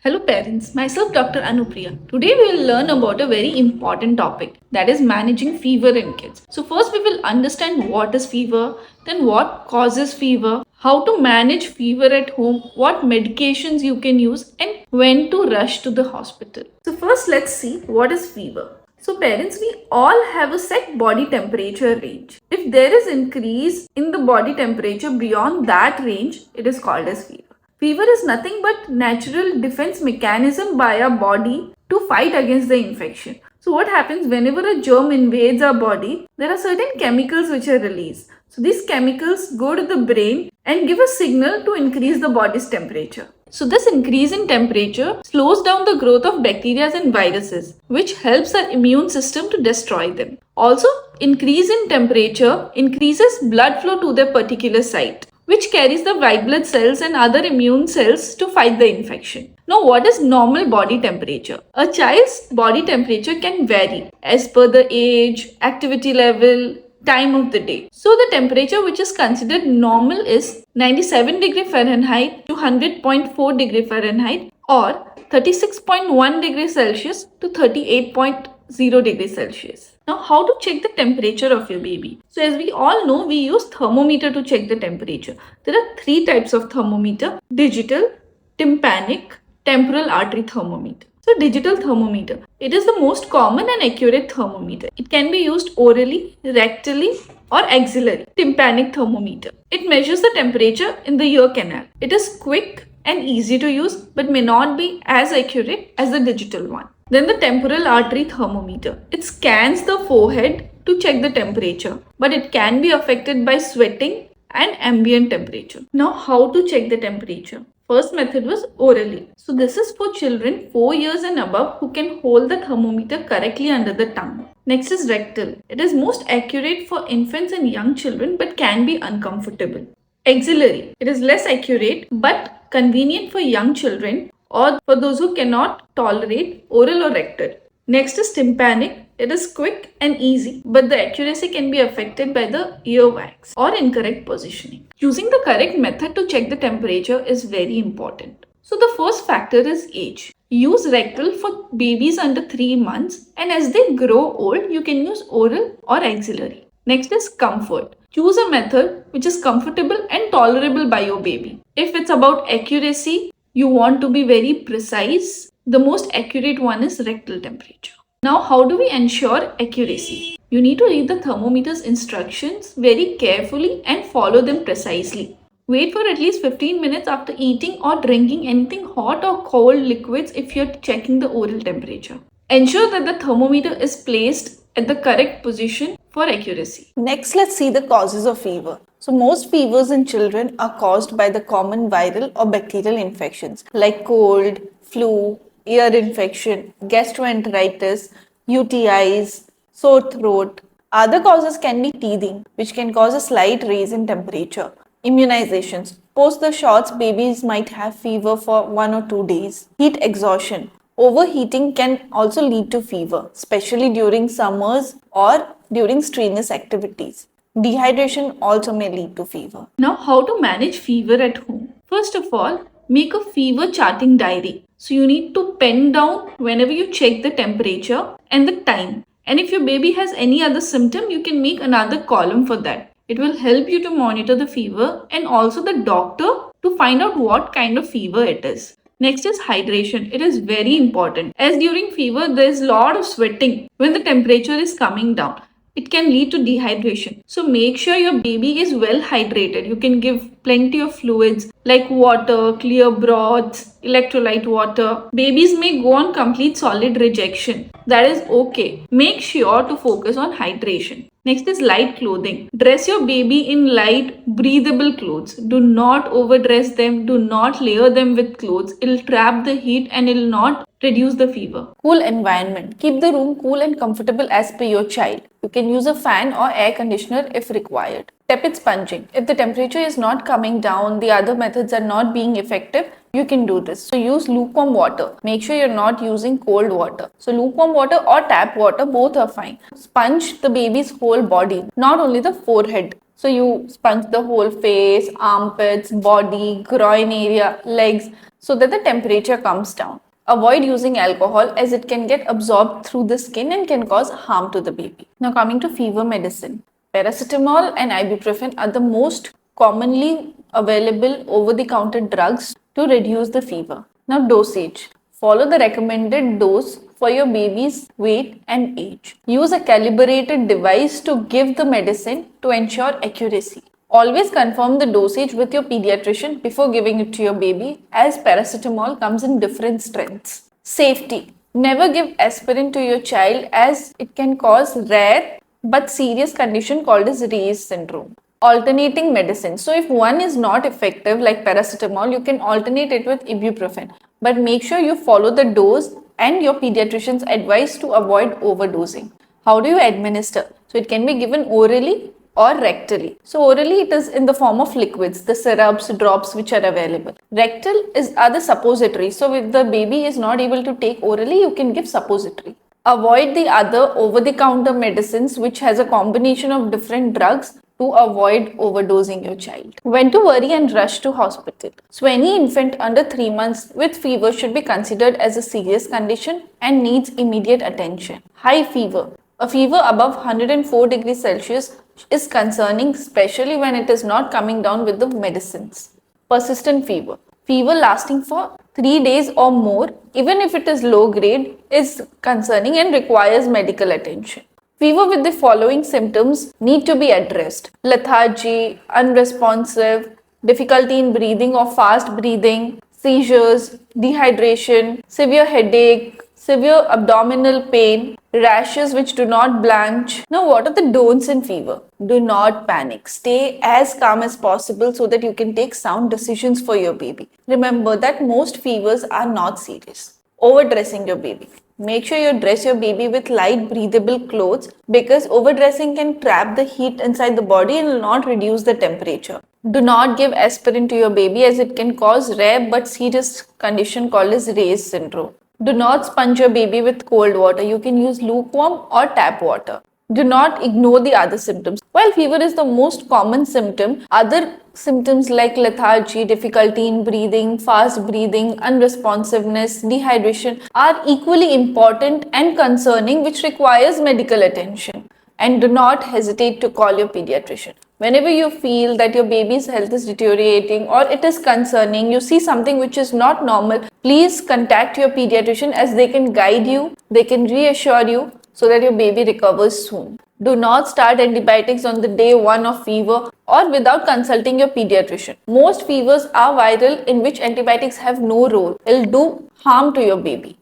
Hello parents, myself Dr. Anupriya. Today we will learn about a very important topic, that is managing fever in kids. So first we will understand what is fever, then what causes fever, how to manage fever at home, what medications you can use and when to rush to the hospital. So first let's see what is fever. So parents, we all have a set body temperature range. If there is increase in the body temperature beyond that range, it is called as fever. Fever is nothing but natural defense mechanism by our body to fight against the infection. So what happens whenever a germ invades our body, there are certain chemicals which are released. So these chemicals go to the brain and give a signal to increase the body's temperature. So this increase in temperature slows down the growth of bacteria and viruses, which helps our immune system to destroy them. Also, increase in temperature increases blood flow to the particular site, which carries the white blood cells and other immune cells to fight the infection. Now, what is normal body temperature? A child's body temperature can vary as per the age, activity level, time of the day. So the temperature which is considered normal is 97 degree Fahrenheit to 100.4 degree Fahrenheit or 36.1 degree Celsius to 38.0 degree Celsius. Now, how to check the temperature of your baby? So as we all know, we use thermometer to check the temperature. There are three types of thermometer: digital, tympanic, temporal artery thermometer. So digital thermometer, it is the most common and accurate thermometer. It can be used orally, rectally or axillary. Tympanic thermometer, it measures the temperature in the ear canal. It is quick and easy to use but may not be as accurate as the digital one. Then the temporal artery thermometer, it scans the forehead to check the temperature, but it can be affected by sweating and ambient temperature. Now, how to check the temperature? First method was orally. So this is for children 4 years and above who can hold the thermometer correctly under the tongue. Next is rectal. It is most accurate for infants and young children but can be uncomfortable. Axillary. It is less accurate but convenient for young children or for those who cannot tolerate oral or rectal. Next is tympanic. It is quick and easy, but the accuracy can be affected by the earwax or incorrect positioning. Choosing the correct method to check the temperature is very important. So the first factor is age. Use rectal for babies under 3 months, and as they grow old, you can use oral or axillary. Next is comfort. Choose a method which is comfortable and tolerable by your baby. If it's about accuracy, you want to be very precise, the most accurate one is rectal temperature. Now, how do we ensure accuracy? You need to read the thermometer's instructions very carefully and follow them precisely. Wait for at least 15 minutes after eating or drinking anything hot or cold liquids if you're checking the oral temperature. Ensure that the thermometer is placed at the correct position for accuracy. Next, let's see the causes of fever. So most fevers in children are caused by the common viral or bacterial infections like cold, flu, ear infection, gastroenteritis, UTIs, sore throat. Other causes can be teething, which can cause a slight raise in temperature. Immunizations. Post the shots, babies might have fever for 1 or 2 days. Heat exhaustion. Overheating can also lead to fever, especially during summers or during strenuous activities. Dehydration also may lead to fever. Now, how to manage fever at home? First of all, make a fever charting diary. So you need to pen down whenever you check the temperature and the time. And if your baby has any other symptom, you can make another column for that. It will help you to monitor the fever and also the doctor to find out what kind of fever it is. Next is hydration. It is very important as during fever there is a lot of sweating when the temperature is coming down. It can lead to dehydration. So make sure your baby is well hydrated. You can give plenty of fluids like water, clear broths, electrolyte water. Babies may go on complete solid rejection. That is okay. Make sure to focus on hydration. Next is light clothing. Dress your baby in light, breathable clothes. Do not overdress them. Do not layer them with clothes. It will trap the heat and it will not reduce the fever. Cool environment. Keep the room cool and comfortable as per your child. You can use a fan or air conditioner if required. Tepid sponging. If the temperature is not coming down, the other methods are not being effective, you can do this. So use lukewarm water. Make sure you're not using cold water. So lukewarm water or tap water, both are fine. Sponge the baby's whole body, not only the forehead. So you sponge the whole face, armpits, body, groin area, legs so that the temperature comes down. Avoid using alcohol as it can get absorbed through the skin and can cause harm to the baby. Now coming to fever medicine. Paracetamol and ibuprofen are the most commonly available over-the-counter drugs to reduce the fever. Now dosage. Follow the recommended dose for your baby's weight and age. Use a calibrated device to give the medicine to ensure accuracy. Always confirm the dosage with your pediatrician before giving it to your baby, as paracetamol comes in different strengths. Safety. Never give aspirin to your child as it can cause rare but serious condition called as Reyes syndrome. Alternating medicine. So if one is not effective like paracetamol, you can alternate it with ibuprofen. But make sure you follow the dose and your pediatrician's advice to avoid overdosing. How do you administer? So it can be given orally or rectally. So orally it is in the form of liquids, the syrups, drops which are available. Rectal are the suppository. So if the baby is not able to take orally, you can give suppository. Avoid the other over-the-counter medicines which has a combination of different drugs to avoid overdosing your child. When to worry and rush to hospital. So any infant under 3 months with fever should be considered as a serious condition and needs immediate attention. High fever. A fever above 104 degrees Celsius is concerning, especially when it is not coming down with the medicines. Persistent fever. Fever lasting for 3 days or more, even if it is low grade, is concerning and requires medical attention. Fever with the following symptoms need to be addressed: lethargy, unresponsive, difficulty in breathing or fast breathing, seizures, dehydration, severe headache, severe abdominal pain, rashes which do not blanch. Now, what are the don'ts in fever? Do not panic. Stay as calm as possible so that you can take sound decisions for your baby. Remember that most fevers are not serious. Overdressing your baby. Make sure you dress your baby with light breathable clothes because overdressing can trap the heat inside the body and will not reduce the temperature. Do not give aspirin to your baby as it can cause rare but serious condition called as Reyes syndrome. Do not sponge your baby with cold water. You can use lukewarm or tap water. Do not ignore the other symptoms. While fever is the most common symptom, other symptoms like lethargy, difficulty in breathing, fast breathing, unresponsiveness, dehydration are equally important and concerning, which requires medical attention. And do not hesitate to call your pediatrician. Whenever you feel that your baby's health is deteriorating or it is concerning, you see something which is not normal, please contact your pediatrician as they can guide you, they can reassure you so that your baby recovers soon. Do not start antibiotics on the day 1 of fever or without consulting your pediatrician. Most fevers are viral in which antibiotics have no role. It will do harm to your baby.